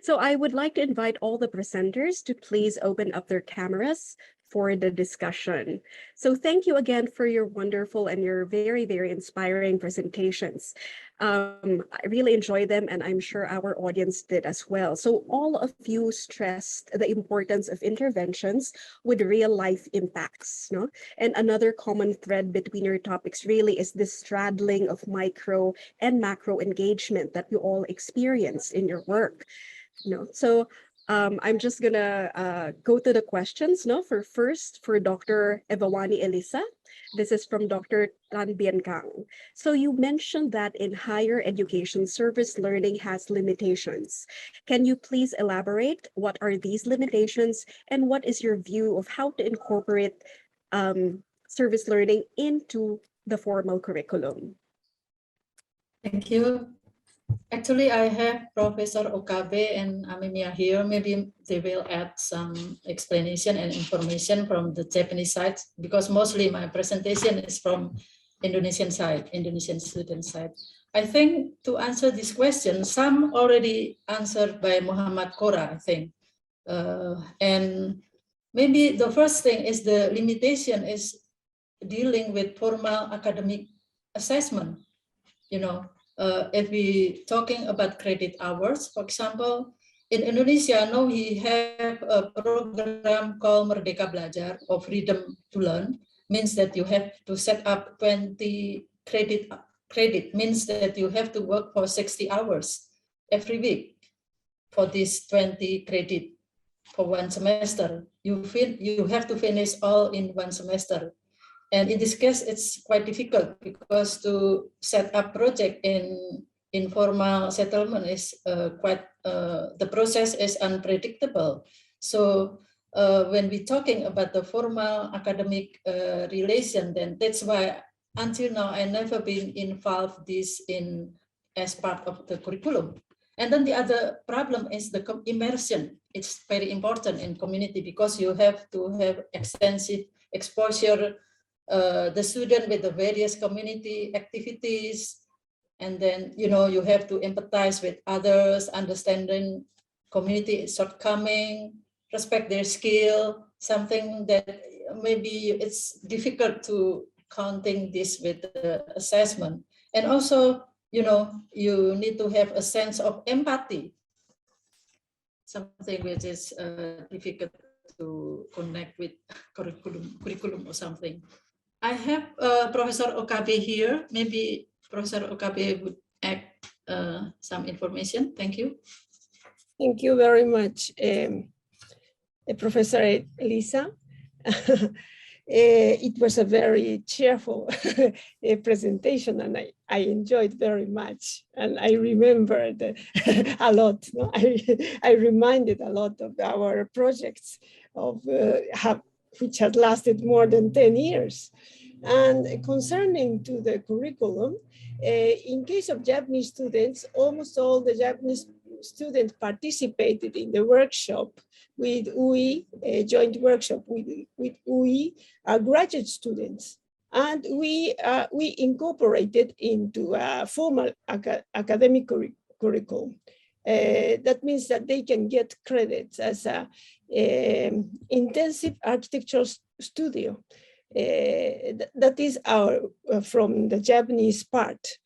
So I would like to invite all the presenters to please open up their cameras for the discussion. So thank you again for your wonderful and your very, very inspiring presentations. I really enjoyed them, and I'm sure our audience did as well. So all of you stressed the importance of interventions with real life impacts, no? And another common thread between your topics really is this straddling of micro and macro engagement that you all experience in your work. So I'm just gonna go to the questions. For Dr. Evawani Elisa. This is from Dr. Tan Bien Kang. So you mentioned that in higher education, service learning has limitations. Can you please elaborate what are these limitations and what is your view of how to incorporate service learning into the formal curriculum? Thank you. Actually, I have Professor Okabe and Amemiya here. Maybe they will add some explanation and information from the Japanese side, because mostly my presentation is from Indonesian side, Indonesian student side. I think to answer this question, some already answered by Muhammad Kora, I think. And maybe the first thing is the limitation is dealing with formal academic assessment, if we talking about credit hours, for example, in Indonesia, now we have a program called Merdeka Belajar, or Freedom to Learn, means that you have to set up 20 credit means that you have to work for 60 hours every week for this 20 credit for one semester. You have to finish all in one semester. And in this case, it's quite difficult because to set up project in informal settlement is the process is unpredictable. So when we're talking about the formal academic relation, then that's why until now I never been involved this as part of the curriculum. And then the other problem is the immersion. It's very important in community because you have to have extensive exposure the student with the various community activities, and then you have to empathize with others, understanding community shortcoming, respect their skill, something that maybe it's difficult to counting this with the assessment. And also, you need to have a sense of empathy, something which is difficult to connect with curriculum or something. I have Professor Okabe here. Maybe Professor Okabe would add some information. Thank you. Thank you very much, Professor Elisa. It was a very cheerful presentation, and I enjoyed very much. And I remembered a lot. No? I reminded a lot of our projects which had lasted more than 10 years. And concerning to the curriculum, in case of Japanese students, almost all the Japanese students participated in the workshop with UI, a joint workshop with UI, graduate students. And we incorporated into a formal academic curriculum. That means that they can get credits as a intensive architectural studio. That is from the Japanese part.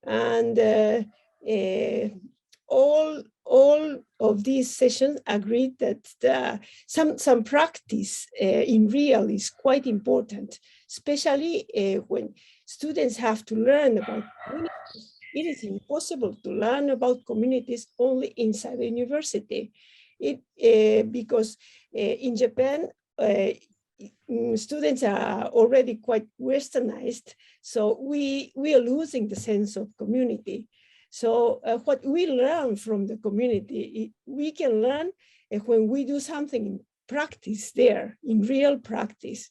And all of these sessions agreed that some practice in real is quite important, especially when students have to learn about communities. It is impossible to learn about communities only inside the university. Because in Japan, students are already quite westernized, so we are losing the sense of community. So what we learn from the community, we can learn when we do something in practice there, in real practice.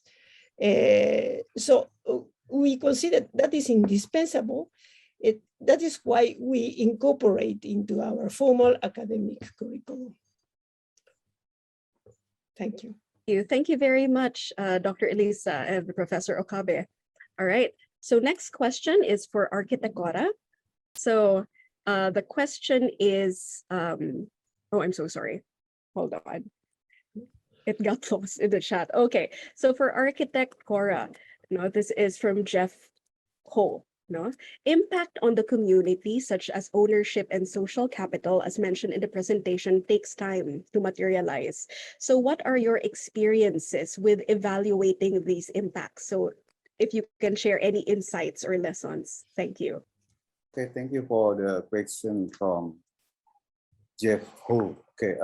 So we consider that is indispensable. That is why we incorporate into our formal academic curriculum. Thank you. Thank you very much, Dr. Elisa and Professor Okabe. All right, so next question is for Architect Cora. So the question is, Oh, I'm so sorry. Hold on. It got lost in the chat. Okay, so for architect Cora, no, this is from Jeff Ho. No, impact on the community, such as ownership and social capital, as mentioned in the presentation, takes time to materialize. So, what are your experiences with evaluating these impacts? So, if you can share any insights or lessons, thank you. Okay, thank you for the question from Jeff Ho. Okay,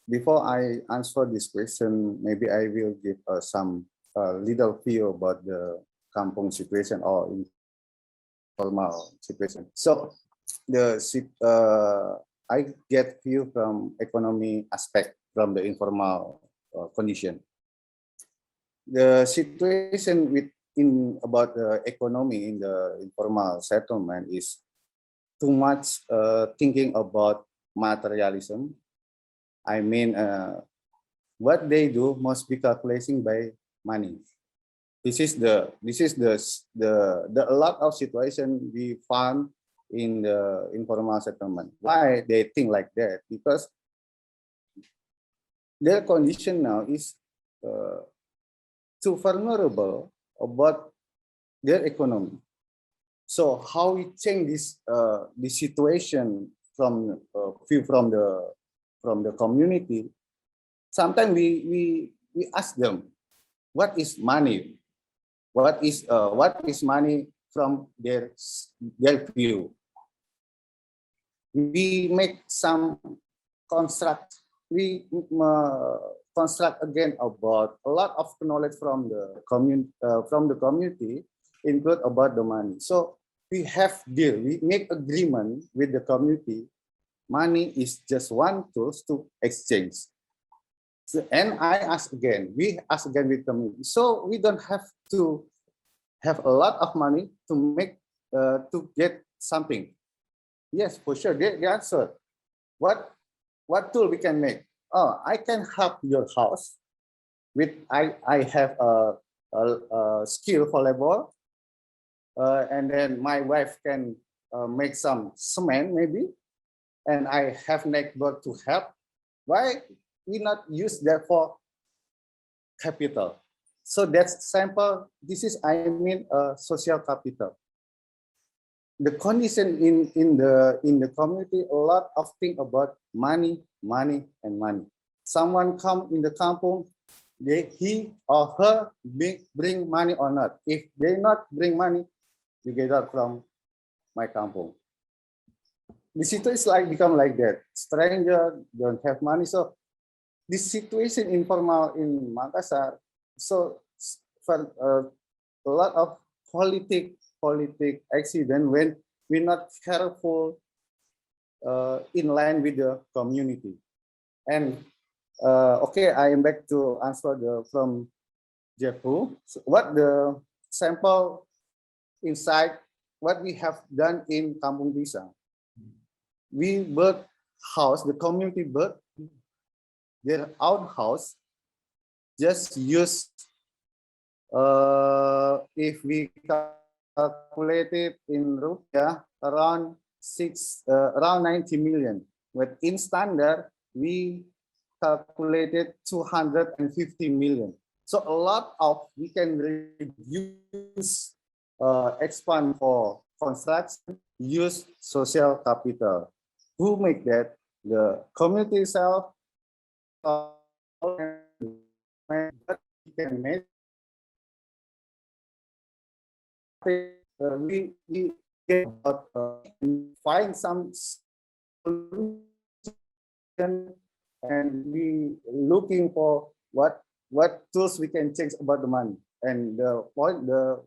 before I answer this question, maybe I will give some little view about the kampung situation or informal situation. So I get view from economy aspect from the informal condition. The situation about the economy in the informal settlement is too much thinking about materialism. I mean, what they do must be calculating by money. This is the a lot of situation we found in the informal settlement. Why they think like that? Because their condition now is too vulnerable about their economy. So how we change this situation from view from the community? Sometimes we ask them, what is money? What is money from their view? We make some construct. We construct again about a lot of knowledge from the community, include about the money. So we have deal. We make agreement with the community. Money is just one tool to exchange. So, and we ask again with community. So we don't have to have a lot of money to make to get something. Yes, for sure. The answer. What tool we can make? Oh, I can help your house with I have a skill for labor, and then my wife can make some cement maybe, and I have network to help. Why we not use that for capital? So that's sample. This is social capital. The condition in the community, a lot of think about money, and money. Someone come in the kampung, he or her bring money or not. If they not bring money, you get out from my kampung. The situation is become like that. Stranger don't have money, so this situation informal in Makassar. So for a lot of politic accident when we're not careful in line with the community. And okay, I am back to answer from Jeff Hu. So what the sample inside what we have done in Kampung Pisang. We built house, the community built their own house, just use if we calculate it in rupiah around 90 million. But in standard, we calculated 250 million. So a lot of we can reduce, expand for construction, use social capital. Who make that? The community itself. We can make. We get find some solution, and we looking for what tools we can change about the money. And the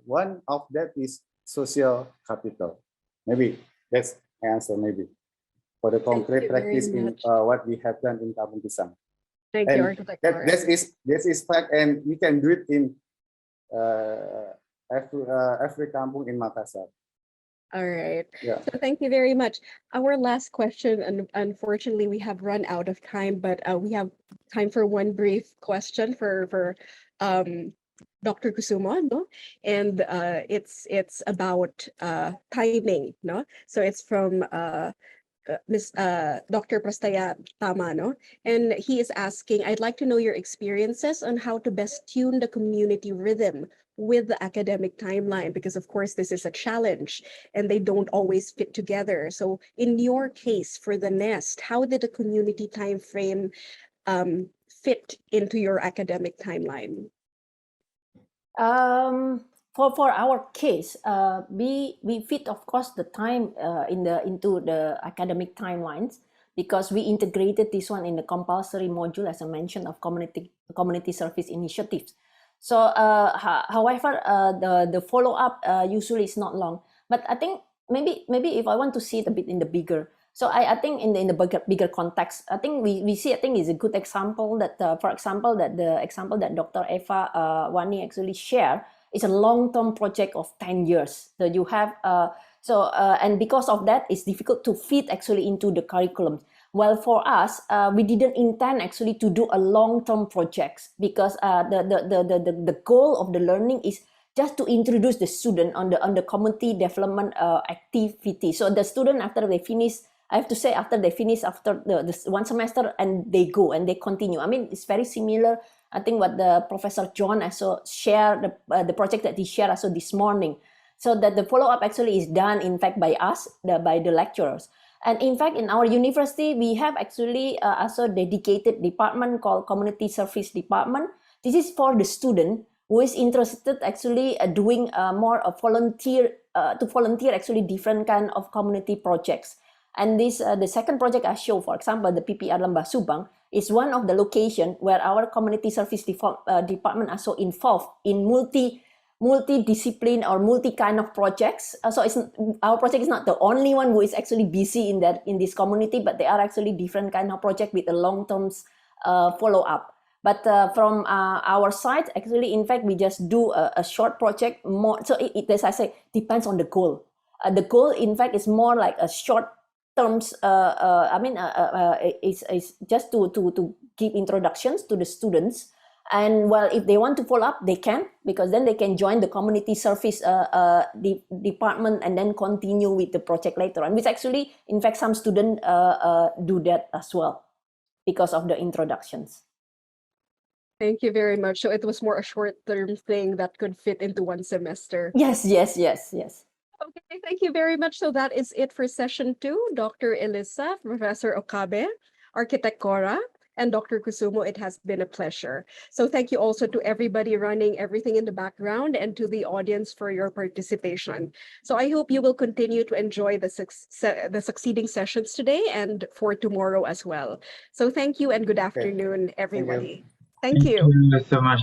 one of that is social capital. Maybe that's the answer. Maybe for the concrete practice in what we have done in Kampung Pisang. Thank you, Architect. This is fact, and we can do it in every kampung in Makassar. All right. Yeah. So thank you very much. Our last question, and unfortunately we have run out of time, but we have time for one brief question for Dr. Kusuma, no? And it's about timing, no? So it's from Dr. Prastaya Tamano, and he is asking, I'd like to know your experiences on how to best tune the community rhythm with the academic timeline, because of course this is a challenge and they don't always fit together. So in your case for the nest, how did the community time frame fit into your academic timeline? For our case, we fit of course the time into the academic timelines, because we integrated this one in the compulsory module, as I mentioned, of community service initiatives. So however, the follow-up usually is not long, but I think maybe if I want to see it a bit in the bigger. So I think in the bigger context, I think we see, I think is a good example that, for example, that the example that Dr. Eva Wani actually shared is a long-term project of 10 years. So you have, and because of that, it's difficult to fit actually into the curriculum. Well, for us, we didn't intend actually to do a long-term projects, because the goal of the learning is just to introduce the student on the community development activity. So the student, after they finish, I have to say, after they finish after the one semester, and they go and they continue. I mean, it's very similar. I think what the Professor John also shared, the project that he shared also this morning. So that the follow-up actually is done, in fact, by us, by the lecturers. And in fact, in our university, we have actually also dedicated department called Community Service Department. This is for the student who is interested actually doing more volunteer actually different kind of community projects. And this the second project I show, for example, the PPR Lembah Subang, is one of the location where our community service department are so involved in multi-discipline or multi kind of projects. So our project is not the only one who is actually busy in this community, but there are actually different kind of project with a long-term follow-up. But from our side, actually, in fact, we just do a short project more. So it, as I say, depends on the goal. The goal, in fact, is more like a short terms. Is just to give introductions to the students. And well, if they want to follow up, they can, because then they can join the community service department and then continue with the project later on, which actually, in fact, some students do that as well because of the introductions. Thank you very much. So it was more a short-term thing that could fit into one semester. Yes. Okay, thank you very much. So that is it for session 2. Dr. Elisa, Professor Okabe, Architect Cora, and Dr. Kusumo, it has been a pleasure. So thank you also to everybody running everything in the background and to the audience for your participation. So I hope you will continue to enjoy the succeeding sessions today and for tomorrow as well. So thank you and good afternoon, everybody. Thank you Thank you so much.